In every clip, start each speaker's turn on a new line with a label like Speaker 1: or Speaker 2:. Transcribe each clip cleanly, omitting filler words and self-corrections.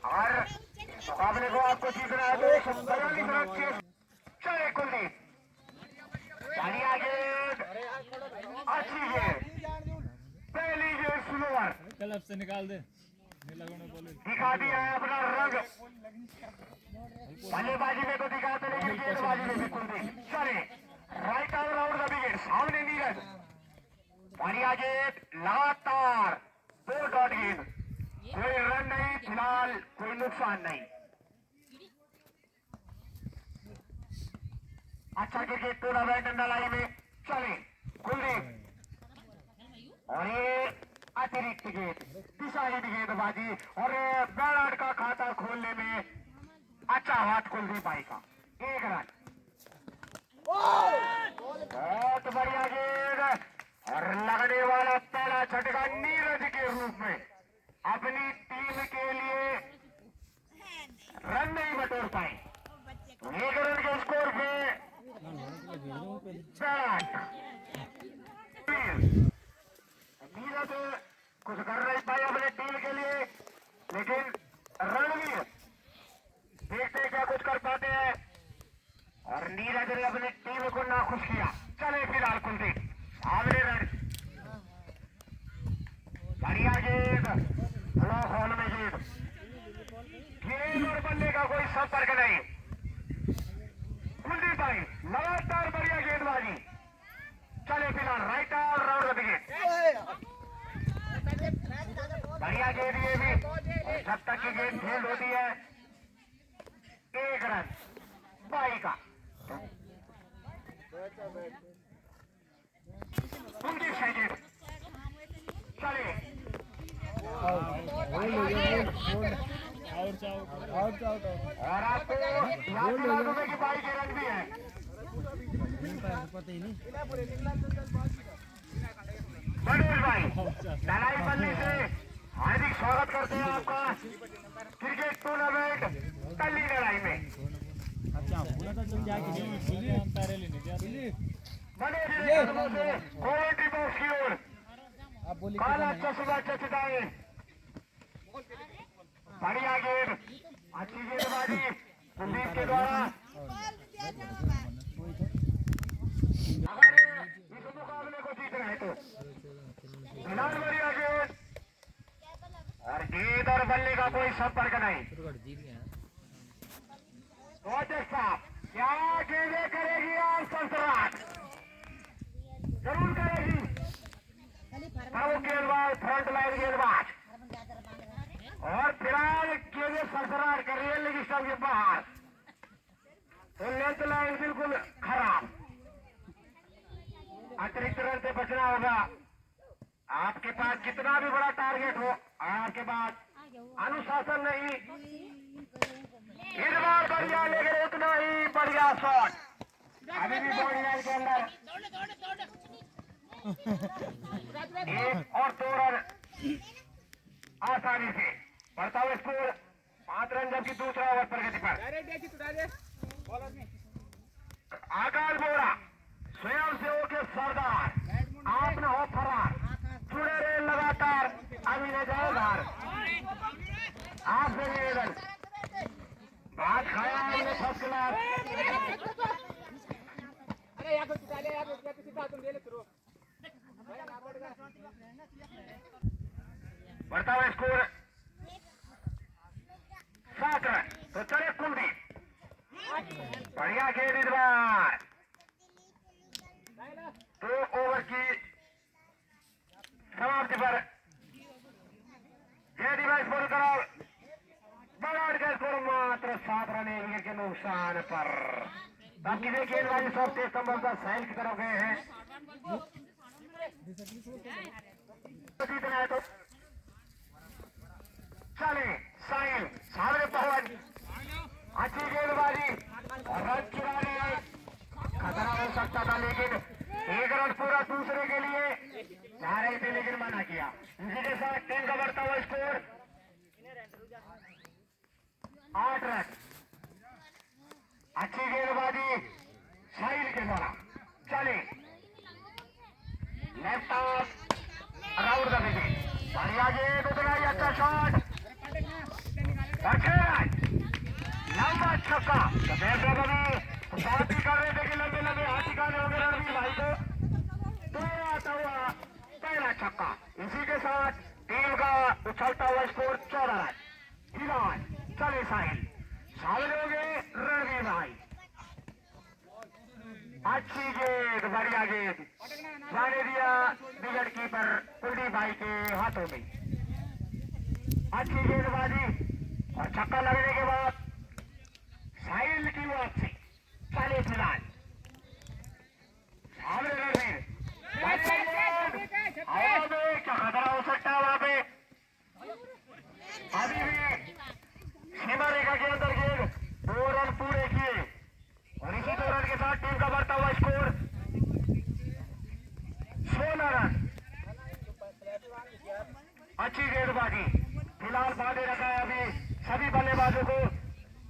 Speaker 1: और मुकाबले को आपको जीतना है तो 142 रन के चले कुलदीप। बढ़िया गेंद, अच्छी गेंद, पहली गेंद स्लोअर
Speaker 2: क्लब से निकाल दे।
Speaker 1: दिखा दिया है अपना रंग। बल्लेबाजी में तो दिखाते लेकिन गेंदबाजी में भी कुलदीप। चले right out round the wicket, सामने नीरज। बढ़िया गेंद, लगातार 2 डॉट गेंद, कोई रन नहीं फिलहाल, कोई नुकसान नहीं। अच्छा क्रिकेट टूर्नामेंट नलाई में चले कुलदीप। और ये अतिरिक्त गेंद, दिशाहीन गेंदबाजी और बैराड का खाता खोलने में अच्छा हाथ कुलदीप भाई का। 1 रन, बहुत बढ़िया गेंद और लगने वाला पहला झटका नीरज के रूप में। अपनी टीम के लिए रन नहीं बटोर पाए। 1 रन के स्कोर पे नीरज कुछ कर नहीं पाए अपने टीम के लिए, लेकिन रणवीर देखते क्या कुछ कर पाते हैं। और नीरज ने अपनी टीम को नाखुश किया। चले फिलहाल कुलदीप सामने रन, बढ़िया गेंद, ब्लॉक हॉल में गेंद, गेंद और बल्ले का कोई संपर्क नहीं। कुलदीप भाई लगातार बढ़िया गेंदबाजी। चले फिलहाल right out round the wicket, बढ़िया गेंद ये भी। जब तक की गेंद फील्ड होती है 1 रन बाई का। कुलदीप से गेंद, चले और आपको याद दिला दूं कि बाई के रन भी है। मनोज भाई नलाई पल्ली से हार्दिक स्वागत करते हैं आपका क्रिकेट टूर्नामेंट तल्ली लड़ाई में। मनोज ने कदमों से कमेंट्री बॉक्स की ओर काला चश्मा चचताए। बढ़िया गेंद, अच्छी गेंदबाजी कुलदीप के द्वारा। अगर इस मुकाबले को जीतना है तो फिलहाल बढ़िया गेंद और गेंद और बल्ले का कोई संपर्क नहीं। साहब क्या गेंदें करेगी आज सरसराट, जरूर करेगी। गेंदबाज फ्रंट लाइन गेंदबाज और फिलहाल गेंदें सरसराट कर रही है लेग स्टंप के बाहर, तो लेंथ लाइन बिल्कुल खराब। अतिरिक्त रन से बचना होगा। आपके पास कितना भी बड़ा टारगेट हो, आपके पास अनुशासन नहीं। इस बार बढ़िया लेकिन उतना ही बढ़िया शॉट, अभी भी बॉडी लाइन के अंदर 1 और 2 रन आसानी से। बढ़ता हुआ स्कोर 5 रन, जबकि दूसरा ओवर प्रगति पर। आकाश बोरा स्वयं सेवकों के सरदार, आप न हो फरार, जुड़े रहे लगातार, अभी न जाए घर। आपसे निवेदन, बात खाया हमने फर्स्ट क्लास। बढ़ता हुआ स्कोर 7 रन, तो चले कुलदीप। बढ़िया गेंद इस बार, 2 ओवर की समाप्ति पर यह डिवाइस बोल कराओ। बराड़ का स्कोर मात्र 7 रन, 1 विकेट के नुकसान पर। अब किसी गेंदबाजी सब तेज संभवतः साहिल की तरफ गए हैं। जीतना है तो चले साहिल सामने पहुंच, अच्छी गेंदबाजी और रन चुरा लिए। खतरा हो सकता था लेकिन 1 रन पूरा दूसरे के लिए चाह रहे थे लेकिन मना किया। इसी के साथ टीम का बढ़ता हुआ स्कोर 8 रन। अच्छी गेंदबाजी साहिल के द्वारा। चले left of round the wicket, बढ़िया गेंद, उतना ही अच्छा शॉट। छक्का। सफेद अभी बात भी कर रहे थे कि लंबे लंबे हाथी खाने होंगे रणवीर भाई को। दोहरा आता हुआ पहला छक्का। इसी के साथ टीम का उछलता हुआ स्कोर 14 रन। फिलहाल चले साहिल, साहिल हो गए रणवीर भाई। अच्छी गेंद, बढ़िया गेंद जाने दिया विकेट कीपर कुलदीप भाई के हाथों में। अच्छी गेंदबाजी और छक्का लगने के बाद साहिल की वापसी। चले फिलहाल सामने रणवीर, हवा में क्या खतरा हो सकता है वहां पे। अभी भी सीमा रेखा के अंदर गेंद, 2 रन पूरे किए और इसी 2 रन के साथ टीम का बढ़ता हुआ स्कोर 16 रन। अच्छी गेंदबाजी फिलहाल बांधे रखा है अभी सभी बल्लेबाजों को।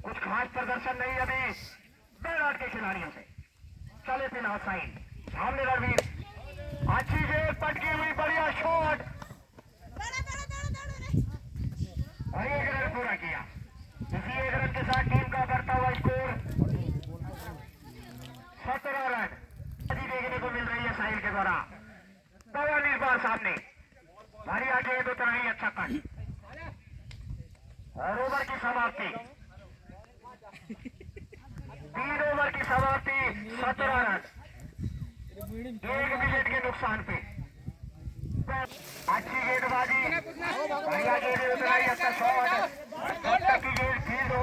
Speaker 1: कुछ खास प्रदर्शन नहीं अभी बैराट के खिलाड़ियों से। चले फिलहाल साइन, सामने रणवीर, अच्छी गेंद पटकी हुई, बढ़िया शॉट और 1 रन पूरा किया। इसी 1 रन के साथ टीम का बढ़ता हुआ स्कोर 17 रन देखने को मिल रही है साहिल के द्वारा। पवन इस बार सामने, बढ़िया गेंद, उतना ही अच्छा कट और ओवर की समाप्ति। 3 ओवर की समाप्ति, 17 रन, 1 विकेट के नुकसान पे। अच्छी गेंदबाजी, बढ़िया गेंद, उतना ही अच्छा शॉट, जब तक की गेंद फील्ड हो।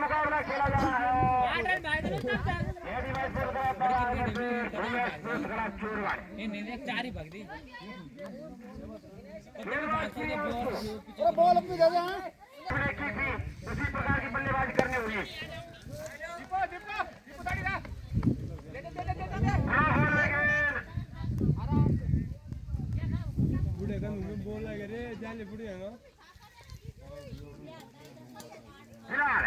Speaker 1: मुकाबला खेला जा रहा है
Speaker 2: बॉल अपनी दे दे।
Speaker 1: उसी प्रकार की बल्लेबाजी करनी होगी। फिलहाल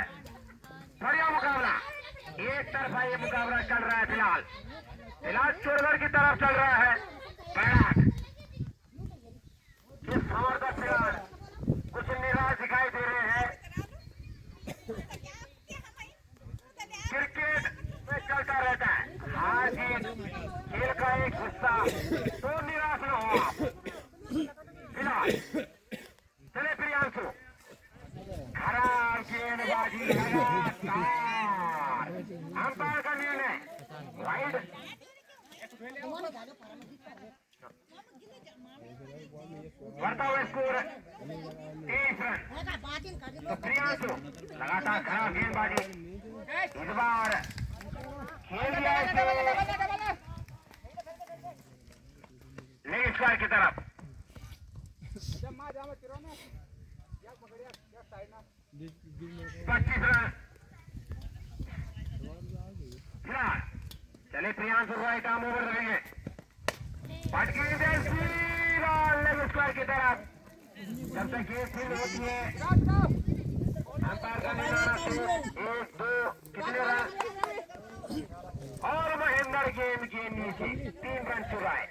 Speaker 1: बढ़िया मुकाबला, एक तरफा ये मुकाबला चल रहा है। फिलहाल फिलहाल चोरगढ़ की तरफ चल रहा है बैराट। इस खबर का फिलहाल कुछ निराश दिखाई दे रहे हैं। क्रिकेट में चलता रहता है हार जीत, खेल का एक हिस्सा, तो निराश न हो आप। फिलहाल चले प्रियांशु, खराब गेंदबाजी लगातार, अंपायर का निर्णय वाइड। बढ़ता हुआ स्कोर 23 रन। तो प्रियांशु लगातार खराब गेंदबाजी, इस बार खेल दिया लेग स्क्वायर की तरफ। 25 रन। फिलहाल चले प्रियांशु को एक काम ओवर करेंगे, पटकी लेग स्क्वायर की तरफ। जब तक ये फील्ड होती है अंपायर का निर्णय 1 2 कितने रन और महेंद्र गेम के नीचे 3 रन चुराए।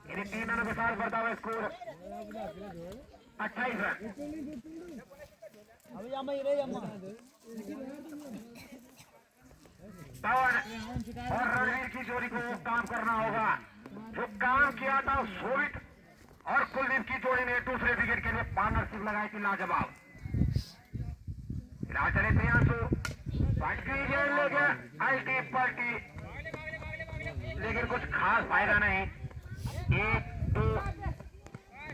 Speaker 1: इन्हें 3 रनों के साथ बढ़ता हुआ स्कोर 28 रन। पवन और रणवीर की जोड़ी को काम करना होगा। जो काम किया था शोभित और कुलदीप की जोड़ी ने दूसरे विकेट के लिए पार्टनरशिप लगाई थी लाजवाब। फिलहाल चले प्रियांशु, पटकी गेंद लेके अल्टी पल्टी, लेकिन कुछ खास फायदा नहीं। 1 2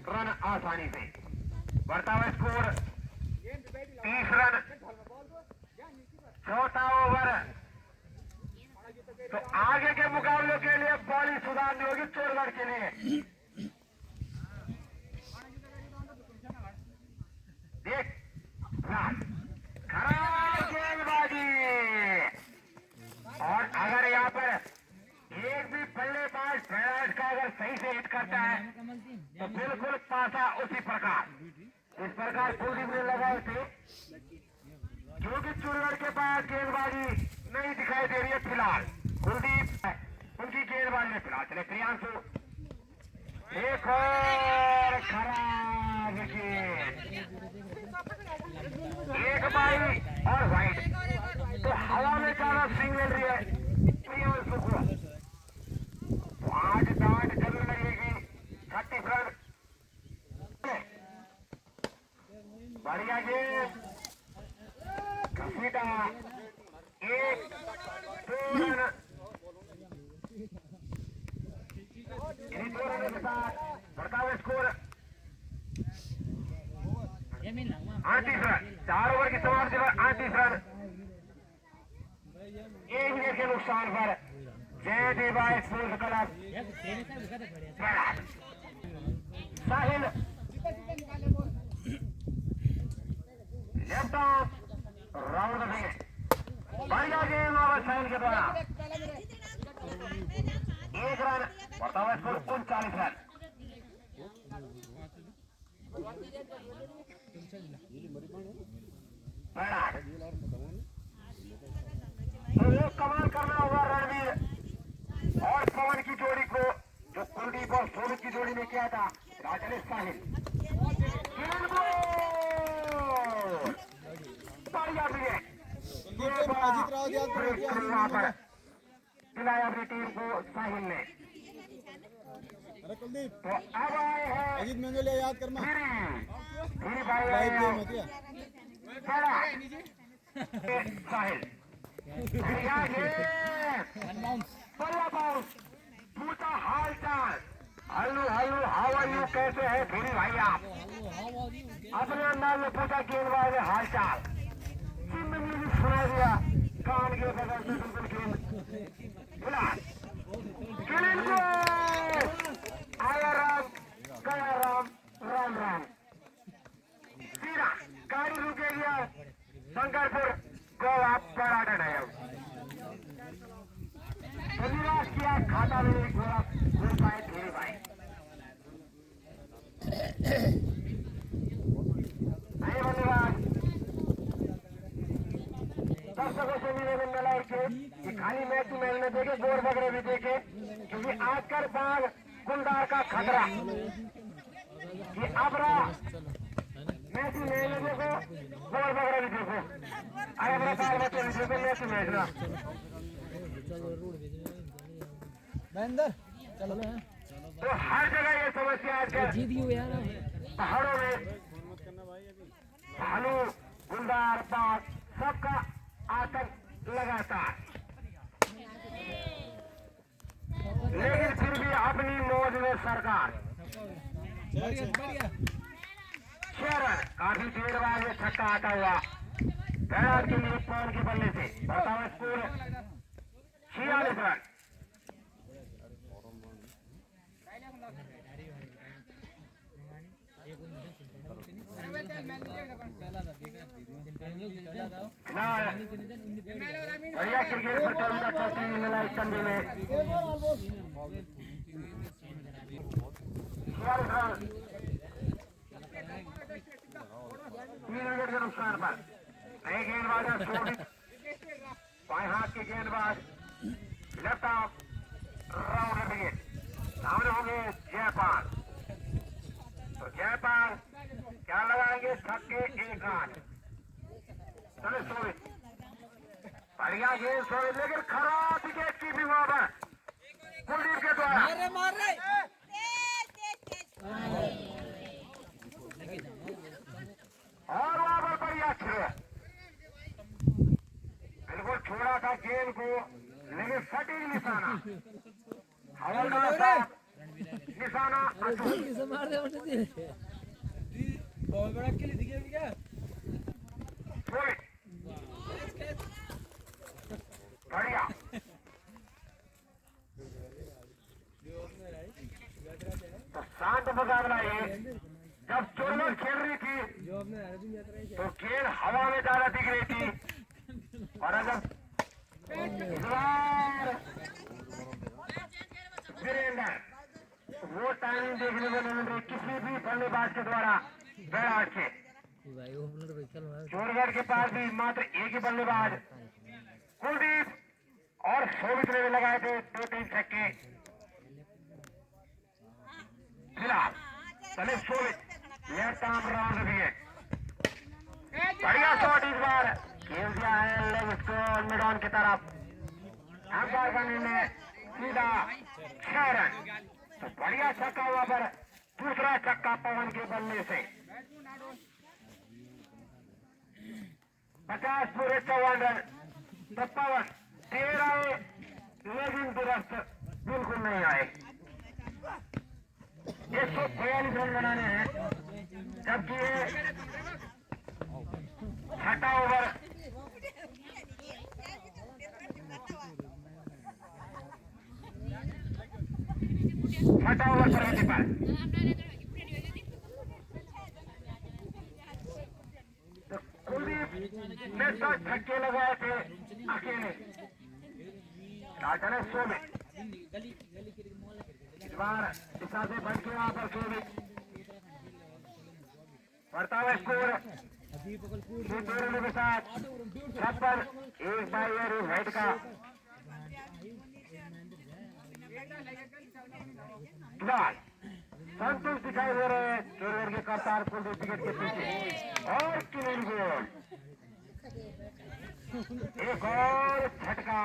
Speaker 1: रन आसानी से। बढ़ता हुआ स्कोर 30 रन। चौथा ओवर, तो आगे के मुकाबलों के लिए बॉलिंग सुधारनी होगी चोरगढ़ के लिए। देख खराब गेंदबाजी, और अगर यहाँ पर एक भी बल्लेबाज बैराट का अगर सही से हिट करता है तो बिल्कुल पासा उसी प्रकार इस प्रकार कुलदीप ने लगाए थे, जो कि चोरगढ़ के पास गेंदबाजी नहीं दिखाई दे रही है। फिलहाल कुलदीप उनकी गेंदबाजी गेंदबाज ने फिलहाल चले प्रियांशु, एक और खराब विकेट, एक बाई और वाइड। तो हवा में ज्यादा स्विंग मिल रही है प्रियांशु को, तो आज डांट जरूर लगेगी 30 रन। बढ़िया गेम घसीटा, 1-2 रन, इन्हीं 2 रनों के साथ बढ़ता हुआ स्कोर 38 रन। 4 ओवर की समाप्ति पर 38 रन, 1 विकेट के नुकसान पर जय देवा sports club Sahil left of round the wicket. बढ़िया गेम और साहिल के द्वारा 1 रन, बढ़ता हुआ स्कोर 39 रन। तो वो कमाल करना होगा रणवीर और पवन की जोड़ी को, जो कुलदीप और सोमित की जोड़ी ने किया था। राजनीश साहिल बढ़िया विकेट, खिलाया अपनी टीम को साहिल ने।
Speaker 2: अरे कुलदीप,
Speaker 1: तो अब आए हैं
Speaker 2: अजीत मेंगोलिया याद करना
Speaker 1: धीरे भाई आए
Speaker 2: लाइव गेम होती है।
Speaker 1: साहिल बढ़िया गेम, बल्ला बाउंस, पूछा हाल चाल, hello hello how are you, कैसे है धीरे भाई आप, अपने अंदाज में पूछा गेंदबाज ने हाल चाल, जिनमें म्यूजिक सुना दिया कान के बगल से बिल्कुल गेंद फिलहाल खेलन को आया राम गया राम राम राम, सीधा गाड़ी रुकेगी शंकरपुर गोवा पराठा डायम, निराश किया खाता में गोला घूर पाए धीरे भाई। आए बल्लेबाज दर्शकों से निवेदन मिला कि खाली मैच मैच में देखे, गोर वगैरह भी देखे, क्योंकि आजकल बाघ गुंडार का खतरा कि अपना मैच मैच में देखो, गोर वगैरह भी देखो, अरे अपना बाल बच्चे भी देखो, मैच मैच ना
Speaker 2: महेंद्र चलो।
Speaker 1: तो हर जगह ये समस्या आजकल पहाड़ों में भालू गुंडार बाघ सबका आतंक लगातार, लेकिन फिर भी अपनी मौज में सरकार। शरण काफी देर बाद ये छक्का आता हुआ बैराज के लिए पवन के बल्ले से, बताओ स्कोर 46 रन। बढ़िया क्रिकेट प्रतियोगिता चलती हुई मिला इस संडे में 3 विकेट के नुकसान पर नए गेंदबाज बाएं हाथ के गेंदबाज लेफ्ट ऑफ राउंड विकेट, सामने होंगे जयपाल। तो जयपाल क्या लगाएंगे, छक्के 1 8। चले सोवित, बढ़िया गेंद सोवित, लेकिन खराब विकेट कीपिंग वहां पर कुलदीप के द्वारा। और वहां पर बढ़िया खेल, बिल्कुल छोड़ा था गेंद को, लेकिन सटीक निशाना हवलदार साहब, निशाना
Speaker 2: बहुत बड़ा खेल दिखे क्या
Speaker 1: बढ़िया। तो शांत मुकाबला ये, जब चोरमल खेल रही थी तो खेल हवा में ज्यादा दिख रही थी, और अगर वीरेंद्र वो टाइमिंग देखने को नहीं मिल रही किसी भी बल्लेबाज के द्वारा। बैराज के चोरगढ़ के पास भी मात्र एक ही बल्लेबाज कुलदीप और शोभित ने लगाए थे 2-3 छक्के, फिलहाल चले 16 यह टाइम राउंड भी है। बढ़िया शॉट इस बार खेल दिया है लेग स्कोर मिड ऑन की तरफ। अंपायर का निर्णय सीधा 6 रन। तो बढ़िया छक्का हुआ पर दूसरा छक्का पवन के बल्ले से 50 पूरे 54 रन। तो पवन 13 लेकिन दुरुस्त बिल्कुल नहीं आए। 142 रन बनाने हैं जबकि छठा ओवर प्रगति पर। तो कुलदीप ने 10 छक्के लगाए थे अकेले। राजा 16 इस बार दिशा से बच के वहां पर 24 बढ़ता हुआ स्कोर के साथ 56 एक बाई हेड का संतोष दिखाई दे रहे हैं चोरवर के करतारपुर विकेट के पीछे और क्लीन गोल। एक और झटका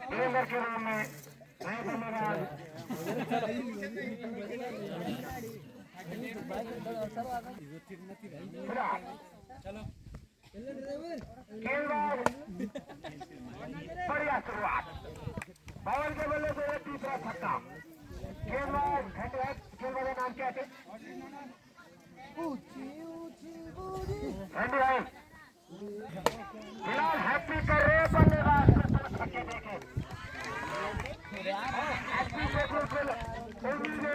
Speaker 1: वीरेंद्र के नाम में नए बल्लेबाज गेंदबाज बढ़िया शुरुआत पवन के बल्ले से तीसरा छक्का। गेंदबाज गेंदबाज का नाम क्या थे? फिलहाल हैप्पी कर रहे बल्लेबाज को छक्के देखे हैप्पी को बिल्कुल उम्मीद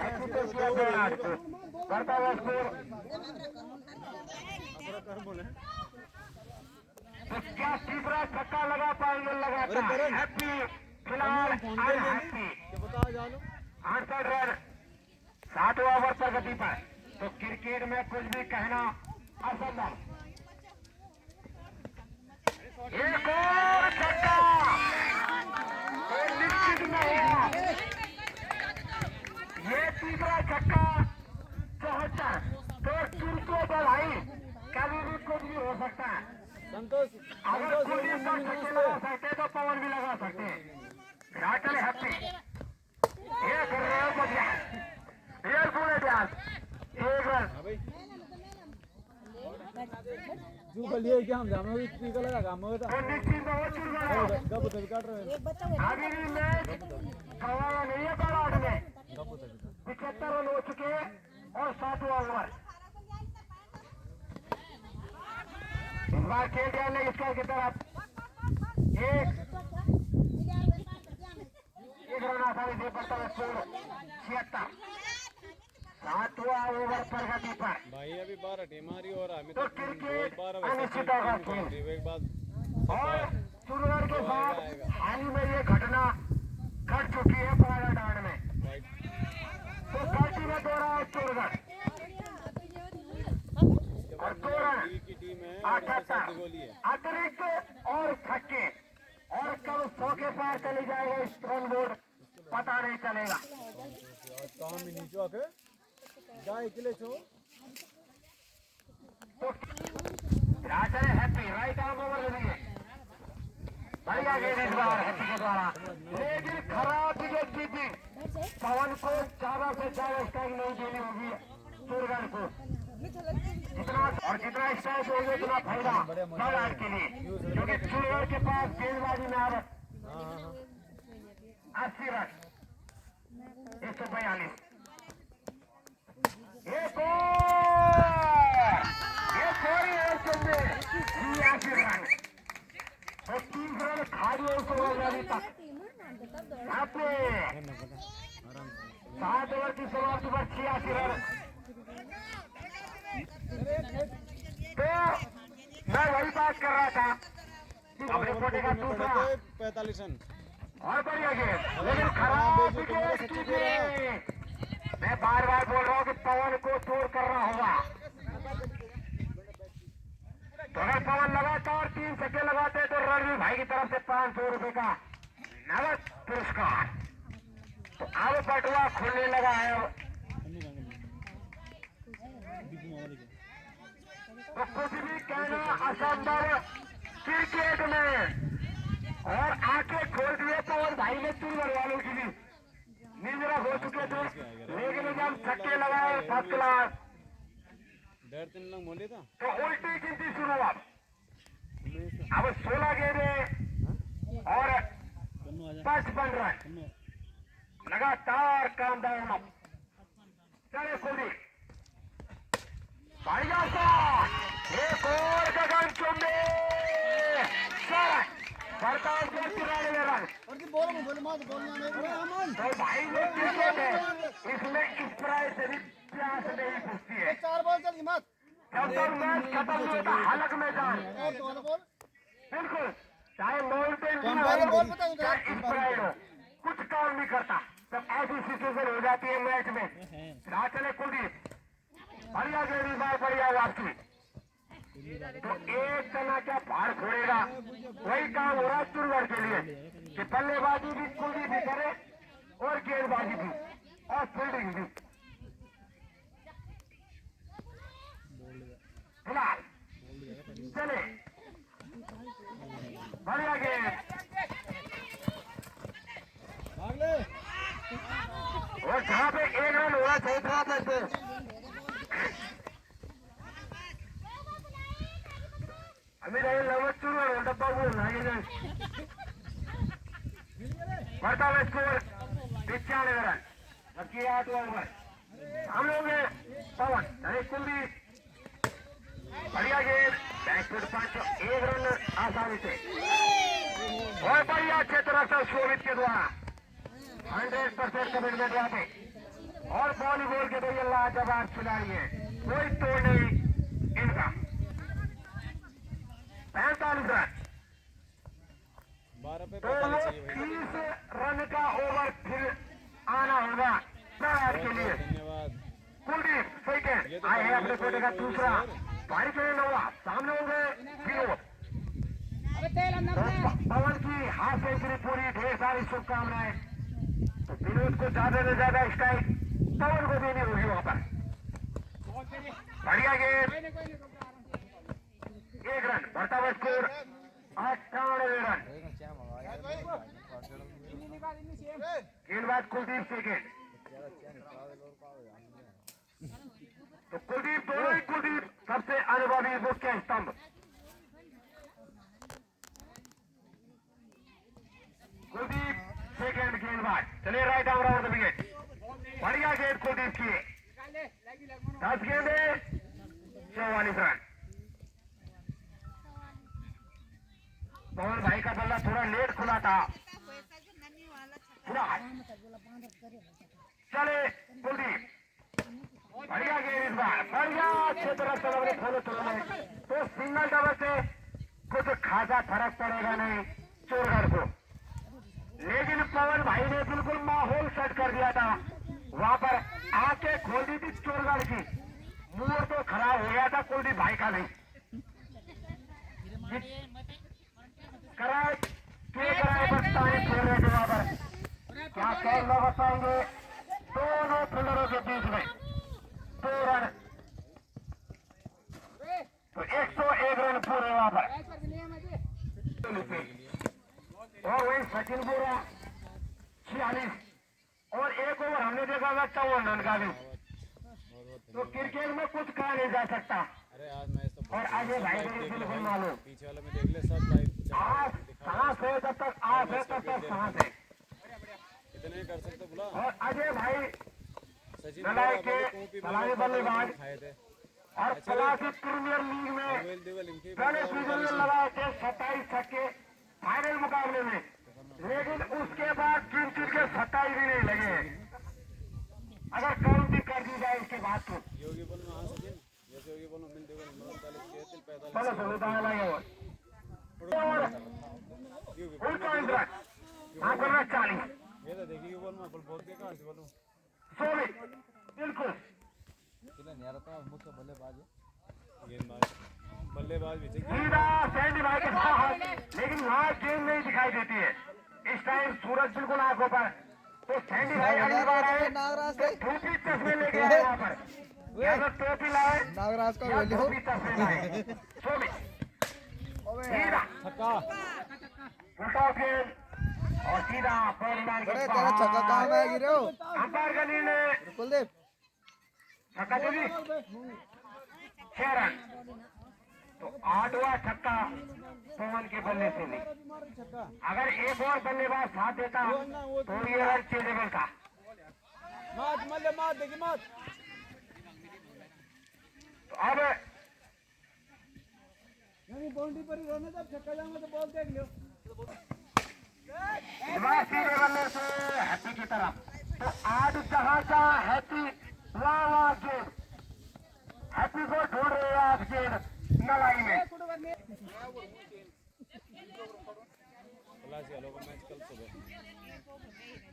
Speaker 1: हैप्पी को किया गया बढ़ता हुआ स्कोर। तो क्या तीसरा छक्का लगा पाएंगे? लगातार हैप्पी फिलहाल हैप्पी 68 रन 7 ओवर प्रगति पर। तो क्रिकेट में कुछ भी कहना असंभव। एक और छक्का निश्चित नहीं है। ये तीसरा छक्का 74। तो क्रिकेट है भाई कभी भी कुछ भी हो सकता है। अगर कुलदीप का छक्के लगा सकते तो पवन भी लगा सकते हैं। राजल हैप्पी ये कर रहे हो बढ़िया एयर पूरे ध्यान एक रन
Speaker 2: जो बलिए क्या हम जानो स्पीकर लगा काम होता
Speaker 1: और निश्चित बहुत चुर गया
Speaker 2: कब तक काट रहे हैं
Speaker 1: अभी भी मैच गवाया नहीं है बराड में 75 रन हो चुके और 7वां ओवर। इस बार खेल दिया लेग स्कोर की तरफ एक रन आसानी से बढ़ता हुआ स्कोर 76। 7वां ओवर प्रगति पर।
Speaker 3: भाई अभी 12 टीम आ रही और हमें
Speaker 1: तो क्रिकेट अनिश्चित होगा खेल
Speaker 3: एक बात
Speaker 1: और चुनवर के साथ हाल ही में ये घटना घट चुकी है पालाडांड में। तो गलती में 2 रन चोरगढ़ और 2 रन
Speaker 3: की टीम है
Speaker 1: 78 अतिरिक्त और छक्के और कब 100 के पार चली जाएगा इस रन बोर्ड पता नहीं चलेगा।
Speaker 2: काम में नीचे आके जाए किले छो
Speaker 1: तो राजा हैप्पी राइट आर्म ओवर ले लिए बढ़िया गेंद इस बार हैप्पी के द्वारा लेकिन खराब विकेट कीपिंग पवन को ज्यादा से ज्यादा स्ट्राइक नहीं देनी होगी चोरगढ़ को। जितना स्ट्राइक होगी उतना फायदा बल्लेबाज के लिए क्योंकि चोरगढ़ के पास गेंदबाजी में अब 80 रन 142 एक रन तो 30 रन खाली अभी तक 7 ओवर की समाप्ति पर 86 रन। तो मैं वही बात कर रहा था अपने पोटे का दूसरा
Speaker 3: 45 रन
Speaker 1: और बढ़िया गेम लेकिन खराब विकेट कीपिंग। मैं बार बार बोल रहा हूँ कि पवन को दूर करना होगा। तो अगर पवन लगातार 3 छक्के लगाते तो रणवीर भाई की तरफ से 500 रुपए का नगद पुरस्कार तो अब पटुआ खुलने लगा है। तो कुछ भी कहना असंभव क्रिकेट में। और आंखें खोल दिए तो और भाई ने चुनवर वालों की भी निंद्रा हो चुके थे, लेकिन जब छक्के लगाए फर्स्ट क्लास
Speaker 3: 3 लोग बोले था
Speaker 1: तो उल्टी गिनती शुरू। अब 16 गेंदे और 55 रन लगातार काम डाउन। चले कुलदीप बढ़िया शॉट, एक और गगन चुंबी बर्ताव के तिराने में रन। तो भाई ने क्रिकेट है, इसमें इस तरह से भी प्यास नहीं पूछती है।
Speaker 2: 4 बॉल चल मत
Speaker 1: जब तक मैच खत्म नहीं होता हलक मैदान बिल्कुल, चाहे माउंटेन ड्यू हो चाहे स्प्राइड हो, कुछ काम नहीं करता। जब ऐसी सिचुएशन हो जाती है मैच में। राह चले कुलदीप बढ़िया गेंद, बार बढ़िया वापसी। तो एक तना क्या फाड़ छोड़ेगा, वही काम हो रहा है चुनवर के लिए कि बल्लेबाजी भी कुलदीप भी करे और गेंदबाजी भी और फील्डिंग भी। फिलहाल चले बढ़िया गेंद और जहाँ पे 1 रन होना चाहिए था पे अभी नहीं लवत चुनवर हो डब्बा वो लागे जाए। बढ़ता हुआ स्कोर 95 रन, बाकी 8 ओवर। हम लोग पवन अरे कुलदीप बढ़िया गेंद बैकफुट पंच, 1 रन आसानी से। और बढ़िया क्षेत्र रक्षा शोभित के द्वारा 100% कमिटमेंट आते और वॉलीबॉल के भैया लाजवाब खिलाड़ी है, कोई तोड़ नहीं इनका। 45 रन,
Speaker 3: 12 पे
Speaker 1: तो 30 रन का ओवर फिर आना होगा प्रयास के लिए।
Speaker 3: धन्यवाद।
Speaker 1: कुलदीप सेकेंड आए हैं अपने बेटे का दूसरा भारी के नौवा, सामने होंगे विनोद। तो पवन की हाफ सेंचुरी पूरी, ढेर सारी शुभकामनाएं। तो विनोद को ज्यादा से ज्यादा स्ट्राइक पवन को देनी होगी वहां पर। बढ़िया गेंद, 1 रन, बढ़ता हुआ स्कोर 98 रन। गेंदबाज कुलदीप सेकेंड। तो कुलदीप दोनों ही कुलदीप सबसे अनुभवी मुख्य स्तंभ। कुलदीप सेकेंड गेंदबाज, चलिए right arm round the wicket. बढ़िया गेंद कुलदीप की, 10 गेंदे 44 रन। पवन भाई का बल्ला थोड़ा लेट खुला था। चले कुलदीप बढ़िया गेंद, इस बार बढ़िया क्षेत्र रक्षा फॉलो चलो। तो सिंगल डबल से कुछ खासा फर्क पड़ेगा नहीं चोरगढ़ को, लेकिन पवन भाई ने बिल्कुल माहौल सेट कर दिया था। वहां पर आंखें खोल दी थी चोरगढ़ की, मूड तो खराब हो गया था कुलदीप भाई का नहीं। कराए बताएं खेल रहे थे वहां पर, क्या कौन लोग बताएंगे। दोनों फील्डरों के बीच में 2 रन, तो 101 रन पूरे वहां पर। और वही सचिन बोरा 46 और 1 ओवर हमने देखा था 54 रन का भी। तो क्रिकेट में कुछ कहा नहीं जा सकता।
Speaker 3: अरे आज मैच तो
Speaker 1: और आगे भाई को बिल्कुल मालूम,
Speaker 3: पीछे वाले में देख ले सब लाइव
Speaker 1: आज सांस है तब तक आस है तब तक सांस है।
Speaker 3: इतने कर सकते बुला।
Speaker 1: और अजय भाई
Speaker 3: सचिन
Speaker 1: नलाई के सलामी बल्लेबाज
Speaker 3: खाए थे
Speaker 1: और क्लासिक प्रीमियर लीग में
Speaker 3: इनके
Speaker 1: पहले सीजन में लगाए थे 27 छक्के फाइनल मुकाबले में, लेकिन उसके बाद गिनती के 27 भी नहीं लगे हैं अगर काउंट भी कर दी जाए इसके बाद। तो
Speaker 3: योगी बोल में सचिन जैसे योगी बोल में मिल देगा 45
Speaker 1: चलो सुविधा लगे और उनका इंद्रा हाँ करना 40
Speaker 3: ये तो देखिए बोल में बहुत बेकार से बोलूं
Speaker 1: 16 बिल्कुल
Speaker 3: बल्लेबाज भी
Speaker 1: सीधा सैंडी भाई के साथ, लेकिन वहाँ गेंद नहीं दिखाई देती है। इस टाइम सूरज बिल्कुल आंखों पर तो सैंडी भाई अगली बार आए
Speaker 2: नागराज
Speaker 1: तो
Speaker 2: से
Speaker 1: धोती चश्मे लेके आए वहां पर या तो टोपी लाए
Speaker 2: नागराज का
Speaker 1: या
Speaker 2: वैल्यू
Speaker 1: धोती चश्मे लाए सोमी सीधा
Speaker 3: छक्का
Speaker 1: उल्टा गेंद और सीधा बॉल मार के
Speaker 2: बड़े तेरा छक्का कहाँ में गिरे हो
Speaker 1: अंपायर का निर्णय
Speaker 2: कुलदीप
Speaker 1: छक्का देवी 6 रन तो 8वां छक्का पवन के बल्ले से नहीं अगर एक और बल्लेबाज साथ देता तो ये रन चेजेबल था
Speaker 3: मात मल्ले मात देखी मात
Speaker 1: तो अब
Speaker 3: नहीं बाउंड्री पर ही रहने जब छक्का जाऊंगा तो बॉल देख लियो
Speaker 1: सीधे बल्ले से हैप्पी की तरफ तो आज जहां जहां हैप्पी वहां गेंद हैप्पी को ढूंढ रहे हैं आज गेंद नलाई में
Speaker 3: खलासी वालों का मैच कल सुबह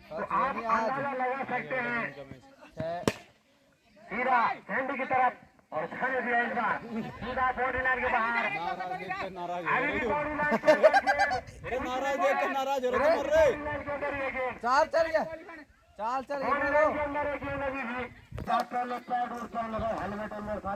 Speaker 1: तो आप अंदाजा लगा सकते हैं
Speaker 3: का मैच
Speaker 1: सीधा सैंडी की तरफ और छाने दिया इस बार सीधा बॉडी लाइन के बाहर
Speaker 3: नाराज देख कर नाराज हो
Speaker 1: अभी भी
Speaker 3: रहे
Speaker 1: बॉडी लाइन के अंदर
Speaker 3: अरे नाराज देख कर नाराज हो रहे मर रहे
Speaker 1: बॉडी लाइन के अंदर ये गेंद
Speaker 2: चाल चल गया चाल चल
Speaker 1: बॉडी
Speaker 2: गया
Speaker 1: लाइन के अंदर एक गेंद अभी भी डॉक्टर लोग पैड और क्या लगा हेलमेट अंदर सारे